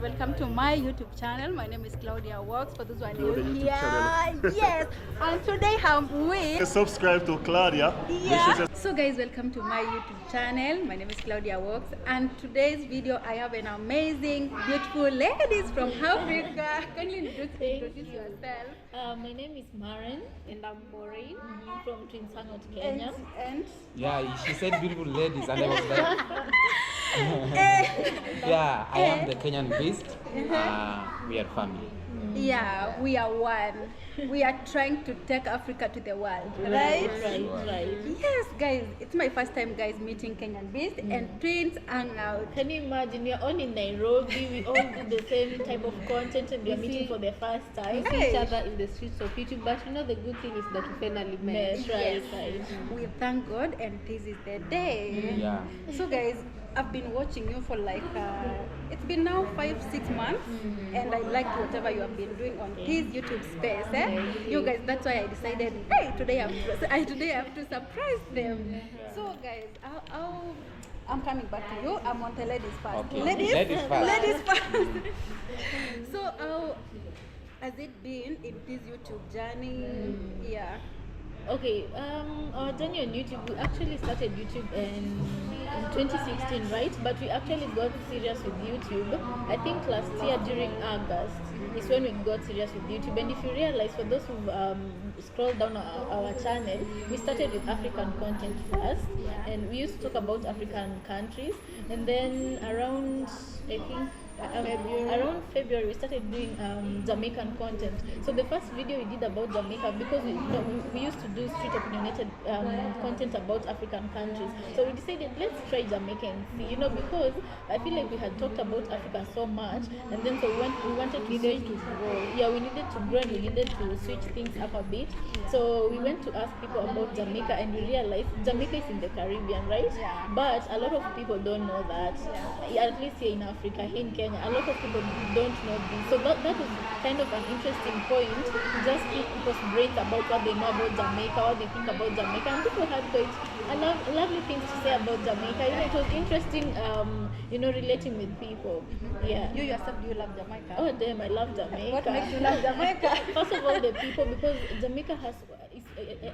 welcome to my YouTube channel. My name is Claudia Works. For those who are new here, channel. yes. And today I'm with. Subscribe to Claudia. Yeah. So guys, welcome to my YouTube channel. My name is Claudia Works, and today's video I have an amazing, beautiful ladies from Africa. Can you introduce yourself? My name is Maren and I'm Maureen from Trinsangot, Kenya. And Yeah, she said beautiful ladies, and I was like, yeah, I am the Kenyan beast. We are family. yeah, we are one. We are trying to take Africa to the world, right? Right. Yes, guys, it's my first time, guys, meeting Kenyan Beast and twins hang out. Can you imagine? We are all in Nairobi. We all do the same type of content, and we are meeting for the first time. We see each other in the streets of YouTube. But you know, the good thing is that we finally met. Right. We thank God, and this is the day. Yeah. So, guys, I've been watching you for like it's been now 5-6 months, and I like whatever you have been doing on this YouTube space. You guys, that's why I decided, hey, today I have to surprise them. So, guys, I'm coming back to you. I'm on the ladies first. Okay. Ladies first. first. So, how has it been in this YouTube journey? Yeah. Okay, our journey on YouTube, we actually started YouTube in 2016, right? But we actually got serious with YouTube, I think last year during August is when we got serious with YouTube. And if you realize, for those who scroll down our channel, we started with African content first, and we used to talk about African countries, and then around, I think, around February we started doing Jamaican content. So the first video we did about Jamaica, because we used to do Street of Nairobi content about African countries. So we decided, let's try Jamaica and see, because I feel like we had talked about Africa so much, and then so we wanted to grow. Yeah, we needed to grow, and we needed to switch things up a bit. So we went to ask people about Jamaica, and we realized Jamaica is in the Caribbean, right? Yeah. But a lot of people don't know that. At least here in Africa, here in Kenya, a lot of people don't know this. So that is kind of an interesting point to just keep people's brains about what they know about Jamaica, what they think about Jamaica. And people had quite lovely things to say about Jamaica. It was interesting, relating with people. Yeah. You yourself, do you love Jamaica? Oh damn, I love Jamaica. What makes you love Jamaica? First of all, the people, because Jamaica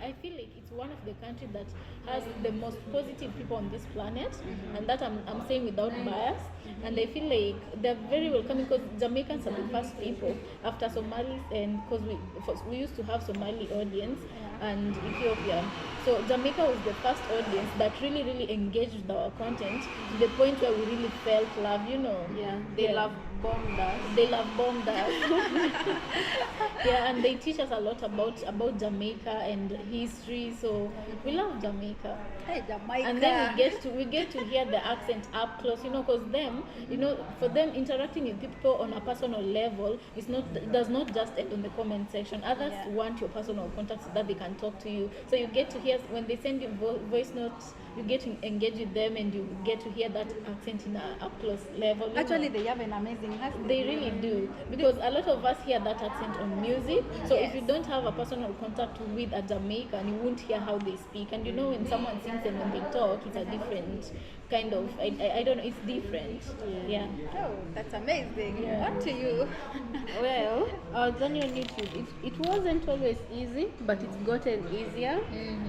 I feel like it's one of the countries that has the most positive people on this planet, and that I'm saying without bias. And I feel like they're very welcoming, because Jamaicans are the first people after Somalis, and because we used to have Somali audience and Ethiopia. So Jamaica was the first audience that really engaged with our content to the point where we really felt love, Yeah, they love bombed us. They love bombed us. Yeah, and they teach us a lot about Jamaica and history. So we love Jamaica. Hey, Jamaica. And then we get to hear the accent up close, because them, for them, interacting with people on a personal level does not just end on the comment section. Others want your personal contact so that they can talk to you. So you get to hear when they send you voice notes, you get to engage with them, and you get to hear that accent in a up close level. Actually, they have an amazing accent. They really do, because a lot of us hear that accent on music. So if you don't have a personal contact with a Jamaican, you won't hear how they speak. And when someone sings and when they talk, it's a different kind of, I don't know, it's different. Yeah. Oh, that's amazing. Yeah. On to you. Well, our journey on YouTube, it wasn't always easy, but it's gotten easier,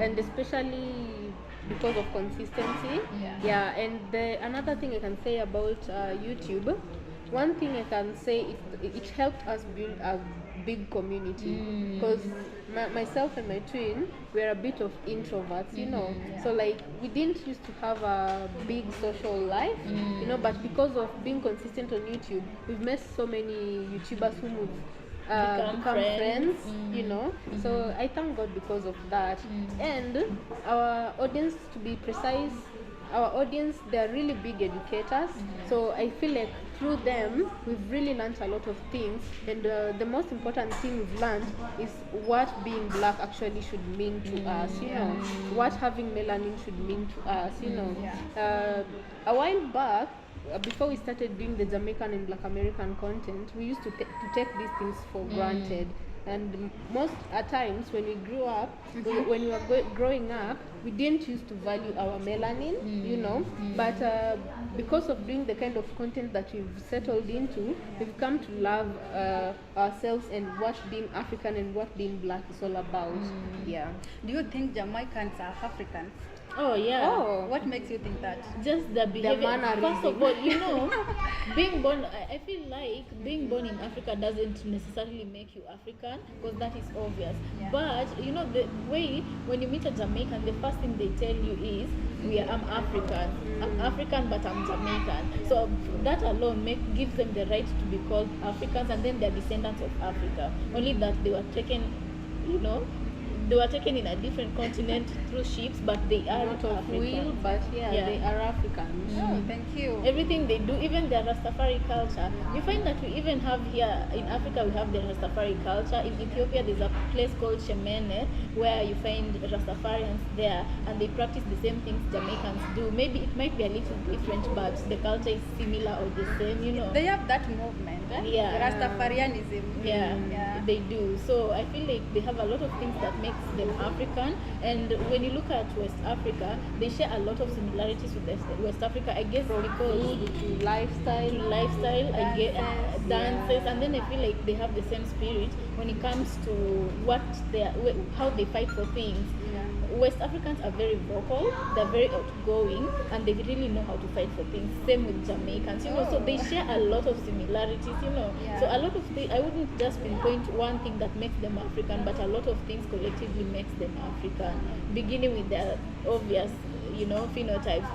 and especially because of consistency. Yeah. And another thing I can say about YouTube, one thing I can say, it helped us build a big community, because myself and my twin, we're a bit of introverts, so like we didn't used to have a big social life, but because of being consistent on YouTube, we've met so many YouTubers who would become friends, so I thank God because of that. And our audience, to be precise, they're really big educators, so I feel like through them we've really learned a lot of things, and the most important thing we've learned is what being black actually should mean to us, what having melanin should mean to us, a while back, before we started doing the Jamaican and Black American content, we used to take these things for granted. And most at times when we grew up, when we were growing up, we didn't used to value our melanin, you know. But because of doing the kind of content that we've settled into, we've come to love ourselves and what being African and what being black is all about. Yeah. Do you think Jamaicans are Africans? Oh yeah. Oh, What makes you think that? Just the behavior. mannerism. First of all, you know, being born, I feel like being born in Africa doesn't necessarily make you African, because that is obvious. Yeah. But you know, the way when you meet a Jamaican, the first thing they tell you is, I'm African. I'm African, but I'm Jamaican. So that alone gives them the right to be called Africans, and then they're descendants of Africa. Only that they were taken, you know, they were taken in a different continent through ships, but they are not of African. will, but yeah, they are Africans. Oh, thank you. Everything they do, even their Rastafari culture. You find that we even have here in Africa, we have the Rastafari culture. In Ethiopia, there's a place called Shemene where you find Rastafarians there, and they practice the same things Jamaicans do. Maybe it might be a little different, but the culture is similar or the same, you know. They have that movement, eh? Yeah. Rastafarianism. Yeah, they do. So I feel like they have a lot of things that makes them African. And when you look at West Africa, they share a lot of similarities with West Africa, I guess, because To lifestyle. I get dances, and then I feel like they have the same spirit when it comes to how they fight for things. West Africans are very vocal, they're very outgoing, and they really know how to fight for things. Same with Jamaicans, you know, so they share a lot of similarities, you know. Yeah. So a lot of things, I wouldn't just pinpoint one thing that makes them African, but a lot of things collectively makes them African. Beginning with their obvious, you know, phenotypes,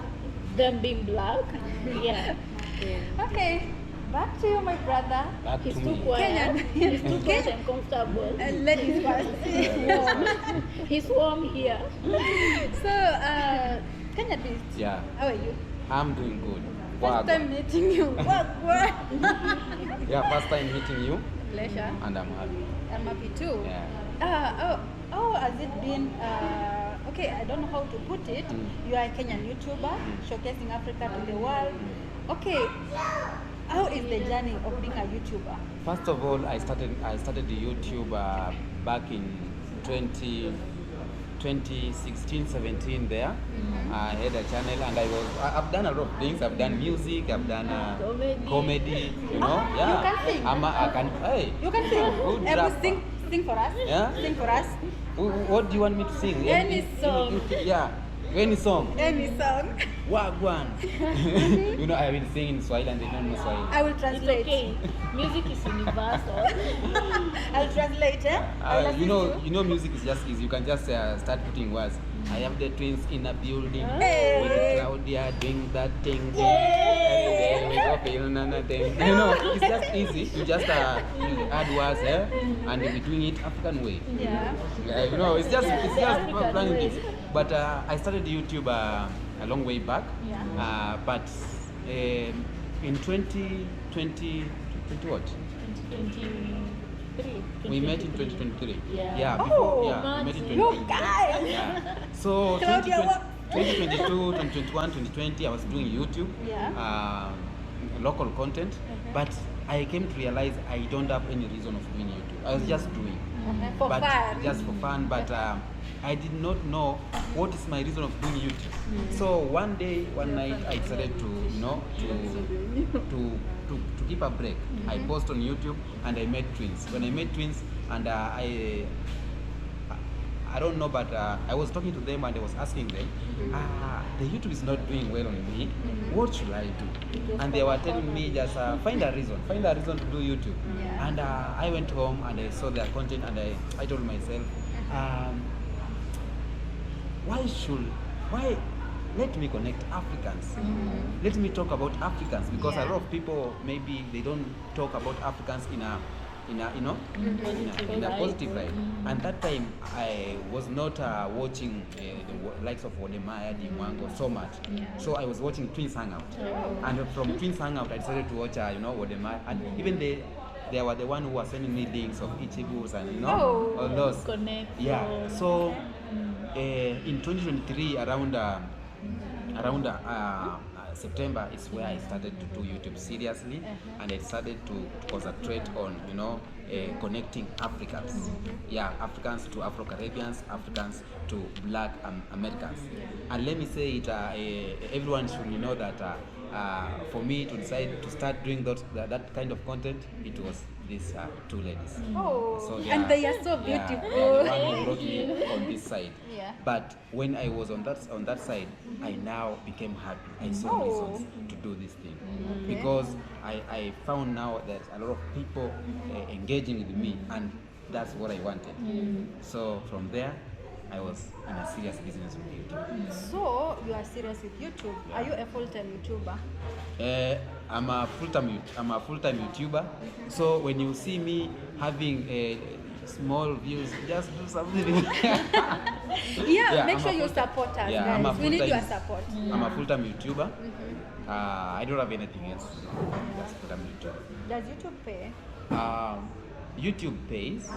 them being black. Yeah. Okay, back to you, my brother. Back He's to too me. quiet. Kenyan. He's too quiet and comfortable. Ladies first. He's warm here. So, Kenya Beast. Yeah, How are you? I'm doing good. First time meeting you. What? Yeah, first time meeting you, Pleasure. and I'm happy. I'm happy too. Yeah. How has it been? Okay, I don't know how to put it. You are a Kenyan YouTuber showcasing Africa to the world. Okay, how is the journey of being a YouTuber? First of all, I started the YouTube back in 2016, 17 there. I had a channel, and I've done a lot of things. I've done music, I've done comedy, you know. Yeah. You can sing. I can. Hey. You can sing. Good Ever rapper. sing for us? Yeah? Sing for us. What do you want me to sing? Any song. Yeah. Any song. Any song. Wagwan. You know, I will sing in Swahili and they don't know Swahili. I will It's translate. okay. Music is universal. I'll translate. I will assist You know, music is just easy. You can just start putting words. I have the twins in a building Hey. with Claudia doing that thing. You know, it's just easy. You just add words, and we're doing it African way. Yeah. You know, it's just African planning way. things. But I started YouTube a long way back. Yeah. But in 2020 what? 2023. We met in 2023. Yeah. Before, Oh, we met in Martin. 2023. You guys. Yeah. So Claudia, 2022, 2021, 2020, I was doing YouTube, Yeah. local content, but I came to realize I don't have any reason of doing YouTube. I was just doing, For but fun. just for fun. But I did not know what is my reason of doing YouTube. So one night, I decided to, you know, to keep a break. I post on YouTube, and I met twins. When I met twins, and I don't know, but I was talking to them, and I was asking them, the YouTube is not doing well on me. What should I do? And they were telling me, just find a reason to do YouTube. Yeah. And I went home, and I saw their content, and I told myself, why let me connect Africans. Let me talk about Africans, because a lot of people, maybe they don't talk about Africans in a positive light. And that time I was not watching the likes of Wodemaya, Dimwango so much. So I was watching Twins Hangout. And from Twins Hangout I decided to watch Wodemaya, and even they were the one who was sending me links of Ichibus and all those. Connect. Yeah. So in 2023, around September is where I started to do YouTube seriously, and I started to concentrate on, connecting Africans. Yeah, Africans to Afro-Caribbeans, Africans to Black Americans. And let me say it, everyone should know that for me to decide to start doing that kind of content, it was these two ladies. Oh, So and they are so yeah, beautiful. they are the one who brought me on this side. Yeah. But when I was on that side, I now became happy. I saw reasons to do this thing because I found now that a lot of people engaging with me, and that's what I wanted. So from there, I was in a serious business with YouTube. So you are serious with YouTube. Are you a full-time YouTuber? I'm a full-time YouTuber. So when you see me having small views, just do something. Yeah, make I'm sure a you full-time- support us, yeah, I'm a guys. We need your full-time- support. I'm a full-time YouTuber. I don't have anything else. Just full-time YouTuber. Does YouTube pay? YouTube pays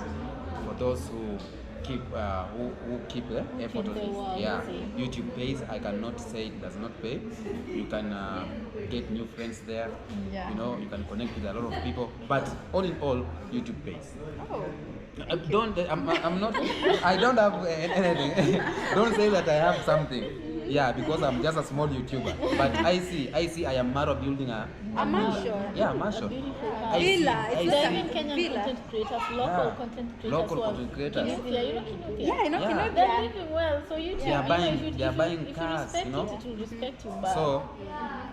for those who keep effort on the this. work, Yeah, see. YouTube pays. I cannot say it does not pay. You can get new friends there. Yeah. You can connect with a lot of people. But all in all, YouTube pays. Oh. I'm not. I don't have anything. Don't say that I have something. Yeah, because I'm just a small YouTuber. But I see. I am Maro building a mansion. Yeah, mansion. Beautiful I house. see, Villa, I it's see. There are a even Kenyan villa. content creators, local content creators. Local who are- content creators. Kinuthia, you know Kinuthia? Yeah, I know. Yeah. Kinobia. They're living well, so you They are buying- if you, they are if buying you, if cars, you respect you know. it will respect you back. So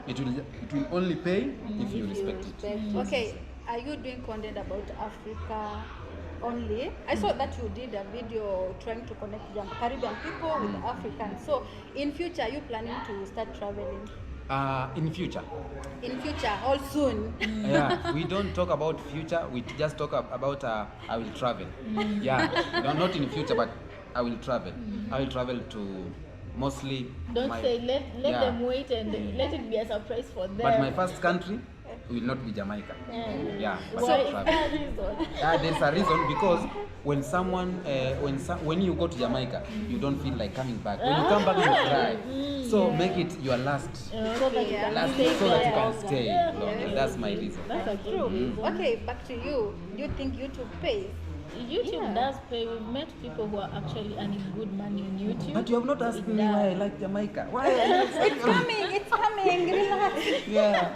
it will only pay if you respect it. Okay, are you doing content about Africa only? I saw that you did a video trying to connect Caribbean people with Africans. So in future, are you planning to start traveling? In future. In future, all soon. Yeah, we don't talk about future. We just talk about I will travel. Yeah, no, not in future, but I will travel. I will travel to mostly. Don't say let yeah. them wait and let it be a surprise for them. But my first country will not be Jamaica. Yeah, but Why I'll is travel. that reason? There's a reason because when someone when you go to Jamaica, you don't feel like coming back. When you come back, you cry. So make it your last, So that you can last stay so that you there. can stay longer. That's my reason. That's a True. true. Okay, back to you. Do you think YouTube pays? YouTube does pay. We've met people who are actually earning good money on YouTube. But you have not asked It me why I does. like Jamaica. Why? It's coming, relax. Yeah.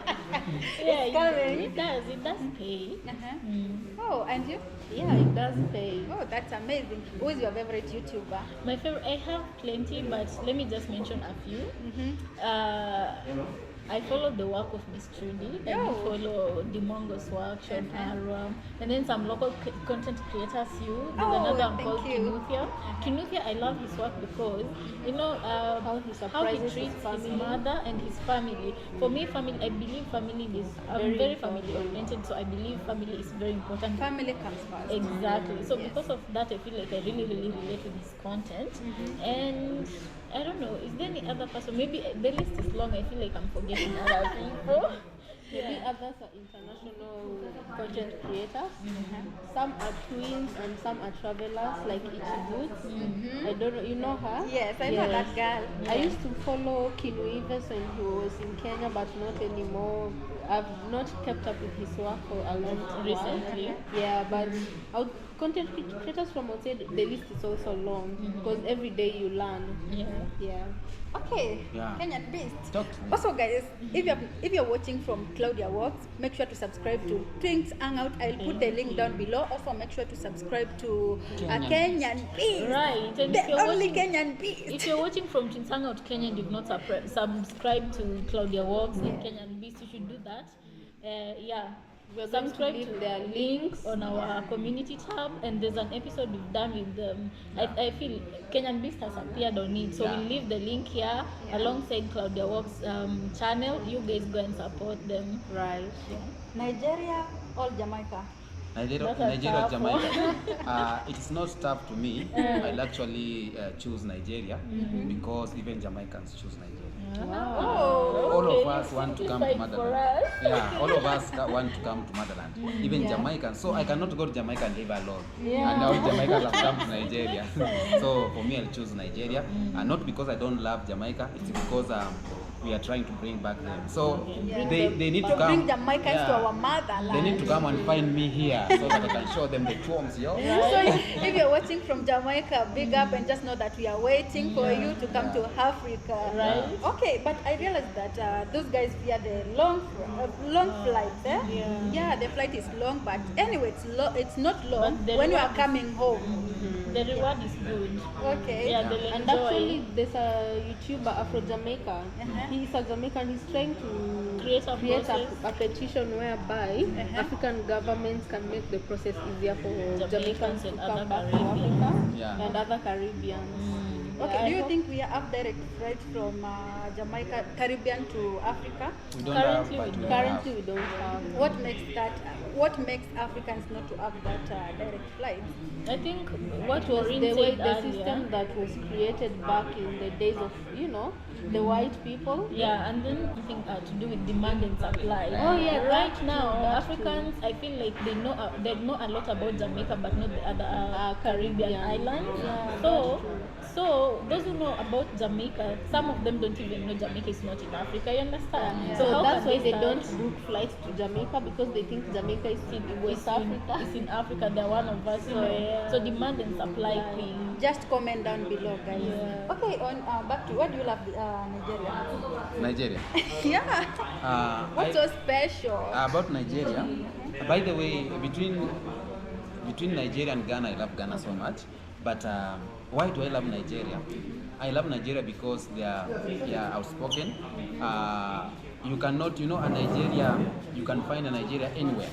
Yeah, coming. it does pay. Oh, and you? Yeah, it does pay. Oh, that's amazing. Who is your favorite YouTuber? My favorite, I have plenty, but let me just mention a few. I follow the work of Miss Trudy, and I Oh. follow the Mongo's work, Sean Aram, and then some local content creators. There's another one thank called you. Kinuthia. Kinuthia, I love his work because how he surprises treats his his family. mother and his family. For me, I believe family is I'm very family oriented, so I believe family is very important. Family comes first. Exactly. So because of that, I feel like I really relate with his content. And I don't know, is there any other person? Maybe the list is long. I feel like I'm forgetting other people. Maybe others are international content creators. Some are twins and some are travelers, like Itchy Boots. I don't know, you know her? Yes, I know that girl. I used to follow Kinuives when he was in Kenya, but not anymore. I've not kept up with his work for a long time. Recently. Yeah, but content creators from outside, the list is also long because every day you learn. Yeah. Okay, Yeah. Kenyan Beast. Talk to me. Also, guys, if you're watching from Claudia Walks, make sure to subscribe to Twins Hangout. I'll put the link down below. Also, make sure to subscribe to Kenyan Beast. Right. And The if you're only watching, Kenyan Beast. if you're watching from Hangout Kenya and you've not subscribed to Claudia Walks and Kenyan Beast, you should do that. We're going to Subscribe leave to their links on our community tab, and there's an episode we've done with them. I feel Kenyan Beast has appeared on it, so we'll leave the link here alongside Claudia Walks channel. You guys go and support them. right. Nigeria or Jamaica? Nigeria, That's a Nigeria, tough Jamaica. It is not tough to me. I'll actually choose Nigeria because even Jamaicans choose Nigeria. All of us want to come to motherland. Yeah, all of us want to come to motherland. Even Jamaicans. So I cannot go to Jamaica and live alone. And now Jamaicans have come to Nigeria. So for me, I'll choose Nigeria. And not because I don't love Jamaica. It's because we are trying to bring back them. So Yeah. they need to To bring come. Jamaicans to our motherland. They need to come and find me here so that I can show them the tombs, yo. So if you're watching from Jamaica, big up and just know that we are waiting for you to come to Africa. Right. Okay, but I realized that those guys fear the long flights. Eh? Yeah, the flight is long, but anyway, it's not long But the when you are reward coming home. The reward is good. Okay. Yeah, they'll And enjoy. actually, there's a YouTuber Afro Jamaica. Uh-huh. He is a Jamaican. He's trying to Create a process. a petition whereby African governments can make the process easier for Jamaicans to and come other back to Caribbeans. Africa Yeah. and other Caribbeans. Okay, Yeah, do I you hope- think we have direct flights from Jamaica, Caribbean to Africa? We don't Currently, have, but we we don't. Currently, have. we don't have. What makes Africans not to have that direct flight? I think what It was Maureen the way said the earlier. system that was created back in the days of the white people. Yeah, and then something to do with demand and supply. Oh, yeah, right that now too, that Africans, I feel like they know a lot about Jamaica, but not the other Caribbean islands. So those who know about Jamaica, some of them don't even know Jamaica is not in Africa. You understand? So how that's can why they start? don't book flights to Jamaica because they think Jamaica is in West Africa. It's in Africa. They're one of us. So demand and supply thing. Just comment down below, guys. Yeah. Okay, on back to what do you love Nigeria? Nigeria. Yeah. What's so special? About Nigeria, by the way, between Nigeria and Ghana, I love Ghana so much. But why do I love Nigeria? I love Nigeria because they are outspoken. You cannot, a Nigeria, you can find a Nigeria anywhere.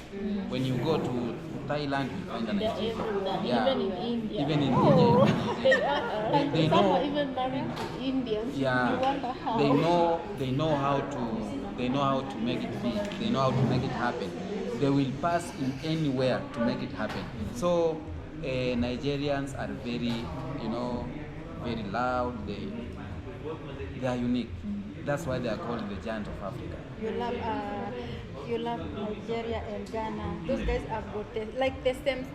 When you go to Thailand, you find a They're Nigeria. everywhere. Yeah. Even in India. Even in Oh. India. And They some know- are even married to Indians. Yeah, You wonder how. they know how to make it big. They know how to make it happen. They will pass in anywhere to make it happen. So Nigerians are very, very loud. They are unique. That's why they are called the giant of Africa. You love Nigeria and Ghana. Those guys have got the same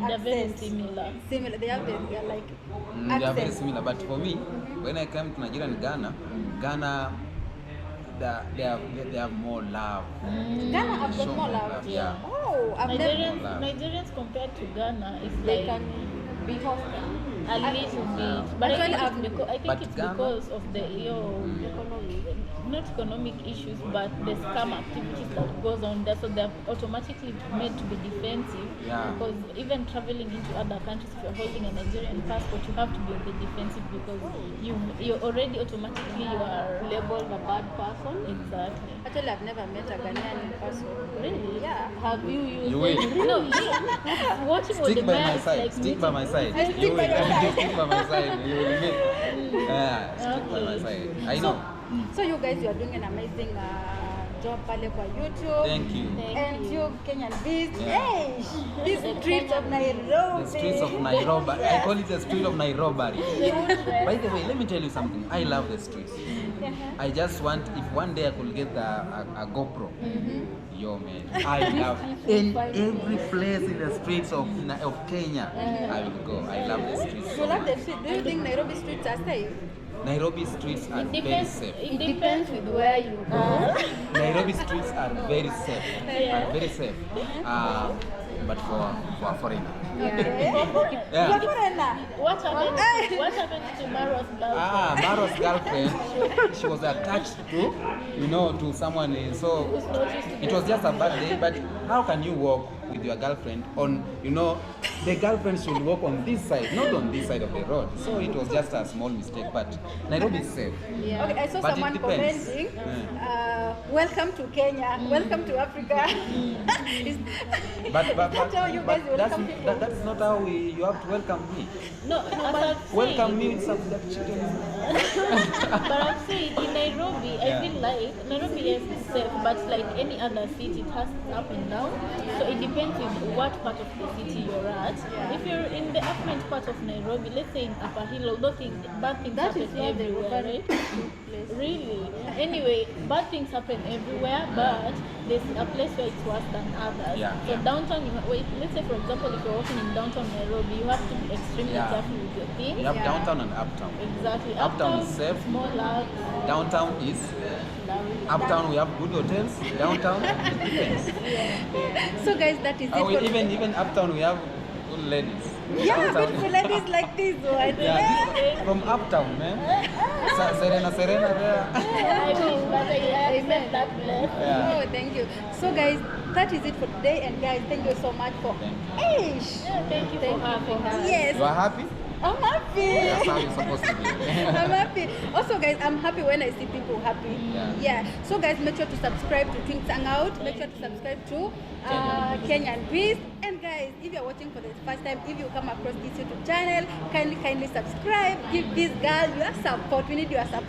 They're very accent. similar. Similar. They are like They are very accent. similar. But for me, when I came to Nigeria and Ghana, they have more love. Ghana have Show got more love. Yeah. Oh, I've never. Nigerians compared to Ghana is They like can be hostile. a little bit, but Actually, I think But it's Ghana- because of the not economic issues, but the scam activities that goes on there. So they're automatically made to be defensive. Yeah. Because even traveling into other countries, if you're holding a Nigerian passport, you have to be on the defensive because you already automatically you are Labeled a bad person. exactly. Actually, I've never met a Ghanaian in person. Really? Yeah. Have you used You will. No, watching all the Stick by my Mayas side. like Stick by my side. I stick by your side. Stick by my side. You will meet. Yeah, stick by my side. I know. So you guys, you are doing an amazing job pale kwa YouTube. Thank you. And you Kenyan bees. Yeah. Hey, this streets of Nairobi. The streets of Nairobi. I call it the street of Nairobi. By the way, let me tell you something. I love the streets. I just want, if one day I could get a GoPro, yo man, I love in every place in the streets of Kenya. I will go. I love the streets. You love the street. Do you think Nairobi streets are safe? Nairobi streets are very safe. It It depends with where you go. Nairobi streets are very safe. Are very safe. But for a foreigner. Okay. Yeah. You're a foreigner. What happened? What happened to Maro's girlfriend? Maro's girlfriend, she was attached to someone. So it was just a bad day. But how can you walk with your girlfriend on, the girlfriend should walk on this side, not on this side of the road. So it was just a small mistake. But Nairobi is safe. Okay, I saw But it someone depends. commenting, welcome to Kenya, welcome to Africa. But That's how you guys welcome people. that's not how you have to welcome me. No, as I've Welcome said, me with some black chicken. but I'm saying in Nairobi, Yeah. I feel like Nairobi is safe, but like any other city, it has up and down. So it depends on what part of the city you're at. If you're in the affluent part of Nairobi, let's say in Upper Hill, although bad things That happen is where the everywhere, robbery right? took place. Really? Anyway, bad things happen everywhere, but there's a place where it's worse than others. Yeah, So yeah. downtown, let's say for example, if you're walking in downtown Nairobi, you have to be extremely Yeah. careful with your things. You have Yeah. downtown and uptown. Exactly. Uptown is safe. More loud. Downtown is uptown. We have good hotels. Downtown it depends. So guys, that is it for Even uptown we have good ladies. yeah, Downtown. beautiful ladies like this one. Yeah, this, from uptown, man. Serena there. I wish that I accept that place. Yeah. Oh, thank you. So guys, that is it for today, and guys, thank you so much for Ish. Thank you for having us. Yes, You are happy? I'm happy. That's how you're supposed to be. I'm happy. Also, guys, I'm happy when I see people happy. Yeah. So, guys, make sure to subscribe to Twins Hangout. Make sure to subscribe to Kenyan Beast. And, guys, if you're watching for the first time, if you come across this YouTube channel, kindly subscribe. Give this girl your support. We need your support.